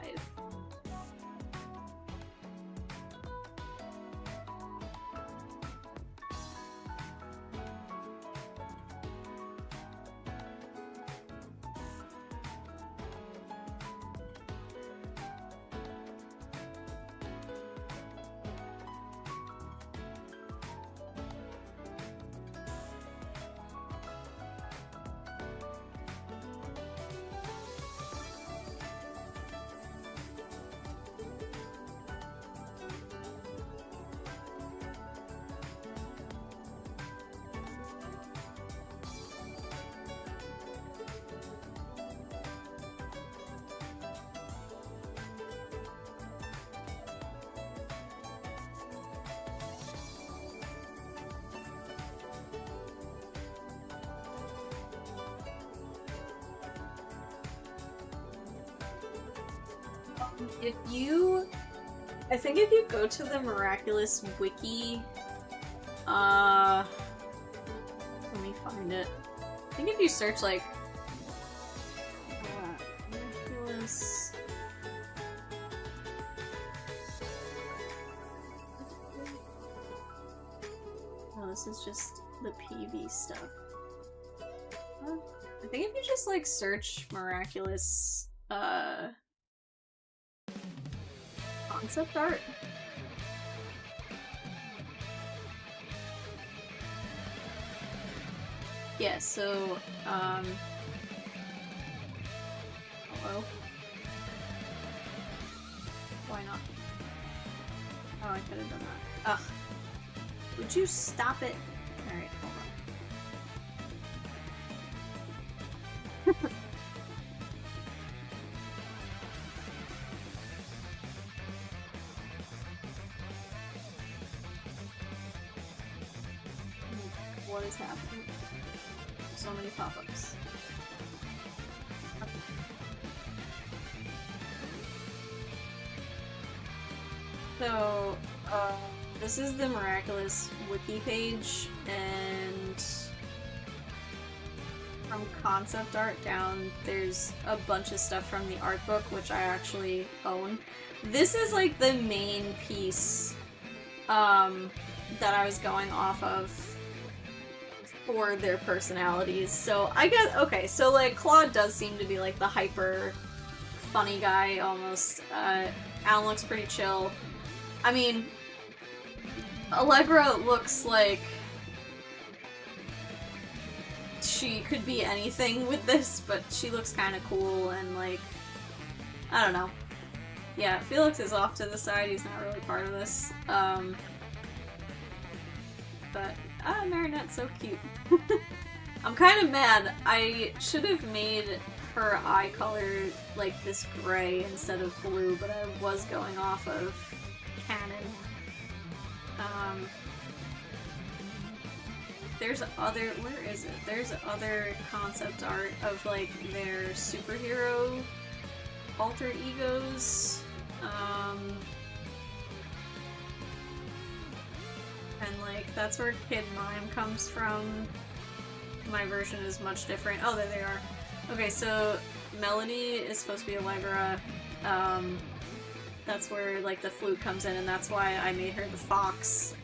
I think if you go to the Miraculous wiki, let me find it. I think if you search like Miraculous. Oh, this is just the PV stuff. I think if you just like search Miraculous concept art. Yeah, so hello? Why not? Oh, I could have done that. Ugh. Would you stop it? Alright, hold on. What is happening? So many pop-ups. So, this is the Miraculous wiki page, and from concept art down, there's a bunch of stuff from the art book, which I actually own. This is like the main piece that I was going off of for their personalities. So I guess, okay, so like Claude does seem to be like the hyper funny guy almost. Alan looks pretty chill. I mean, Allegra looks like she could be anything with this, but she looks kind of cool and like, I don't know. Yeah, Felix is off to the side, he's not really part of this. But, Marinette's so cute. I'm kind of mad. I should have made her eye color like this gray instead of blue, but I was going off of canon. There's other, where is it? There's other concept art of like their superhero alter egos. And like that's where Kid Mime comes from. My version is much different. Oh, there they are. Okay, so Melody is supposed to be Allegra. That's where like the flute comes in, and that's why I made her the fox.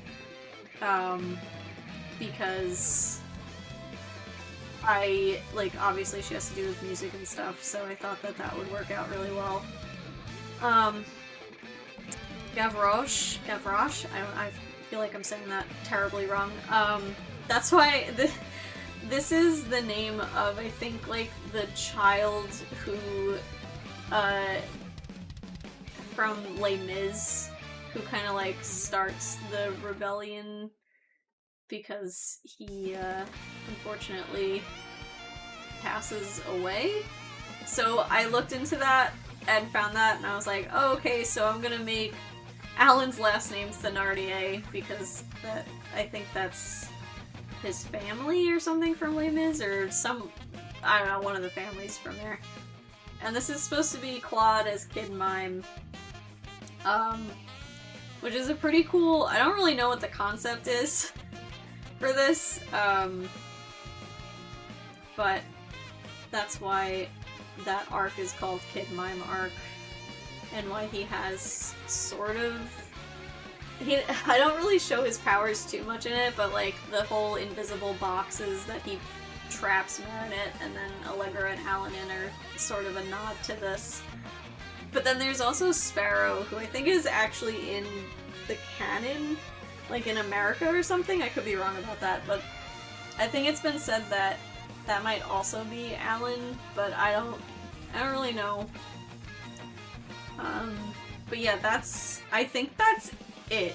Because I, like, obviously she has to do with music and stuff, so I thought that that would work out really well. Gavroche, I feel like I'm saying that terribly wrong. That's why this is the name of, I think, like, the child who, from Les Mis, who kind of, like, starts the rebellion because he, unfortunately passes away. So I looked into that and found that, and I was like, oh, okay, so I'm gonna make Alan's last name Thenardier, because that, I think that's his family or something from Les Mis, or some, I don't know, one of the families from there. And this is supposed to be Claude as Kid Mime, which is a pretty cool, I don't really know what the concept is for this, but that's why that arc is called Kid Mime arc, and why he has sort of, I don't really show his powers too much in it, but like the whole invisible boxes that he traps Marinette and then Allegra and Alan in are sort of a nod to this. But then there's also Sparrow, who I think is actually in the canon, like in America or something. I could be wrong about that, but I think it's been said that that might also be Alan, but I don't really know. But yeah, I think that's it.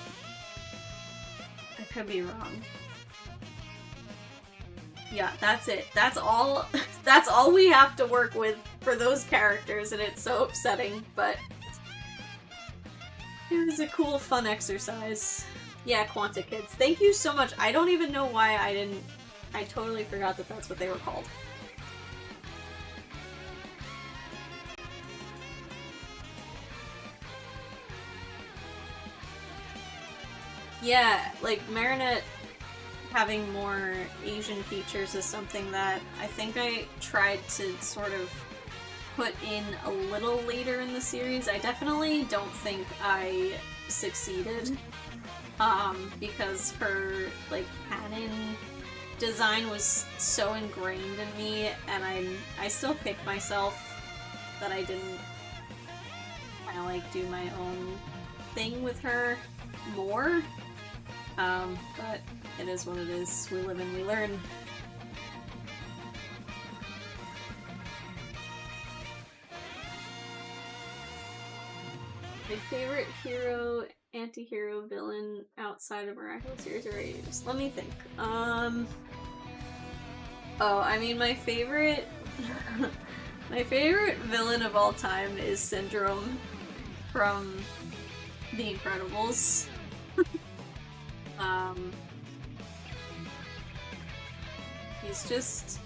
I could be wrong. Yeah, that's it. That's all we have to work with for those characters, and it's so upsetting, but it was a cool, fun exercise. Yeah, Quanta Kids. Thank you so much. I don't even know why I totally forgot that that's what they were called. Yeah, like Marinette having more Asian features is something that I think I tried to sort of put in a little later in the series. I definitely don't think I succeeded, because her, like, canon design was so ingrained in me, and I still kick myself that I didn't kind of, like, do my own thing with her more. But it is what it is. We live and we learn. My favorite hero, anti-hero, villain outside of Miraculous series or AUs? Let me think. Oh, I mean, my favorite my favorite villain of all time is Syndrome from The Incredibles. He's just,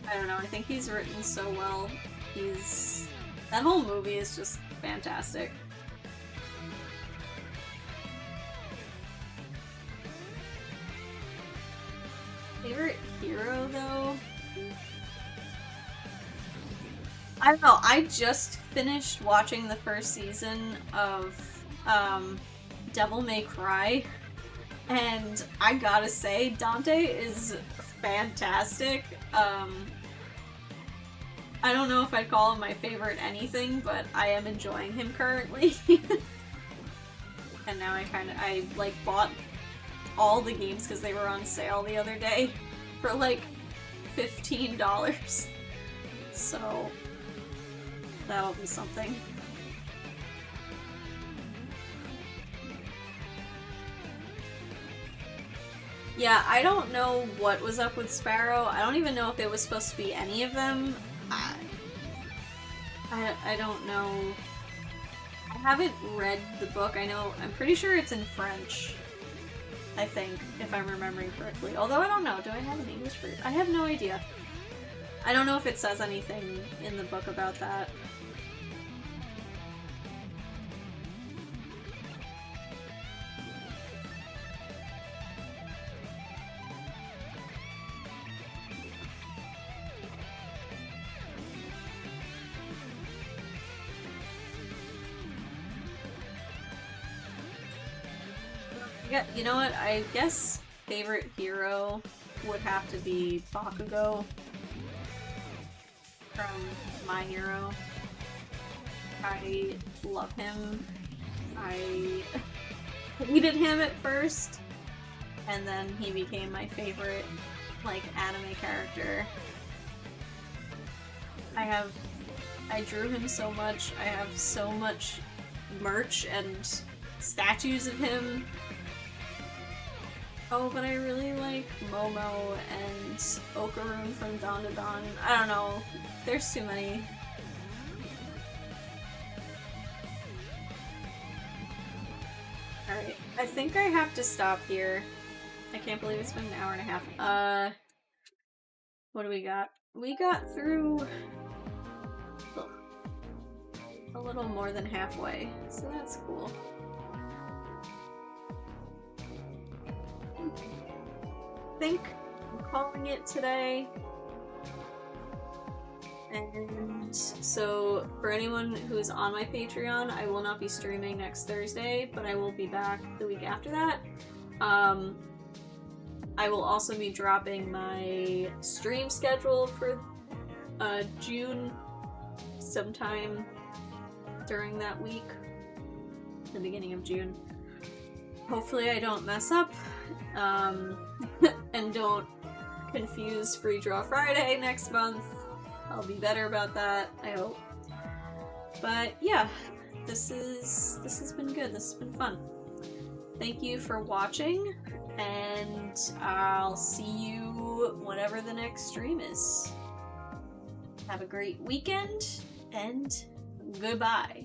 I don't know, I think he's written so well. That whole movie is just fantastic. Favorite hero, though? I don't know, I just finished watching the first season of Devil May Cry, and I gotta say, Dante is fantastic. I don't know if I'd call him my favorite anything, but I am enjoying him currently. And now I like bought all the games because they were on sale the other day for like $15. So that'll be something. Yeah, I don't know what was up with Sparrow. I don't even know if it was supposed to be any of them. I don't know. I haven't read the book. I'm pretty sure it's in French. I think, if I'm remembering correctly. Although I don't know. Do I have an English version? I have no idea. I don't know if it says anything in the book about that. Yeah, you know what? I guess favorite hero would have to be Bakugo from My Hero. I love him. I hated him at first, and then he became my favorite, like, anime character. I drew him so much. I have so much merch and statues of him. Oh, but I really like Momo and Okaroon from Dawn to Dawn. I don't know. There's too many. Alright, I think I have to stop here. I can't believe it's been an hour and a half. What do we got? We got through a little more than halfway, so that's cool. I think I'm calling it today. And so for anyone who is on my Patreon, I will not be streaming next Thursday, but I will be back the week after that. I will also be dropping my stream schedule for June sometime during that week, the beginning of June. Hopefully I don't mess up, and don't confuse Free Draw Friday next month. I'll be better about that, I hope. But yeah, this has been good. This has been fun. Thank you for watching, and I'll see you whenever the next stream is. Have a great weekend, and goodbye.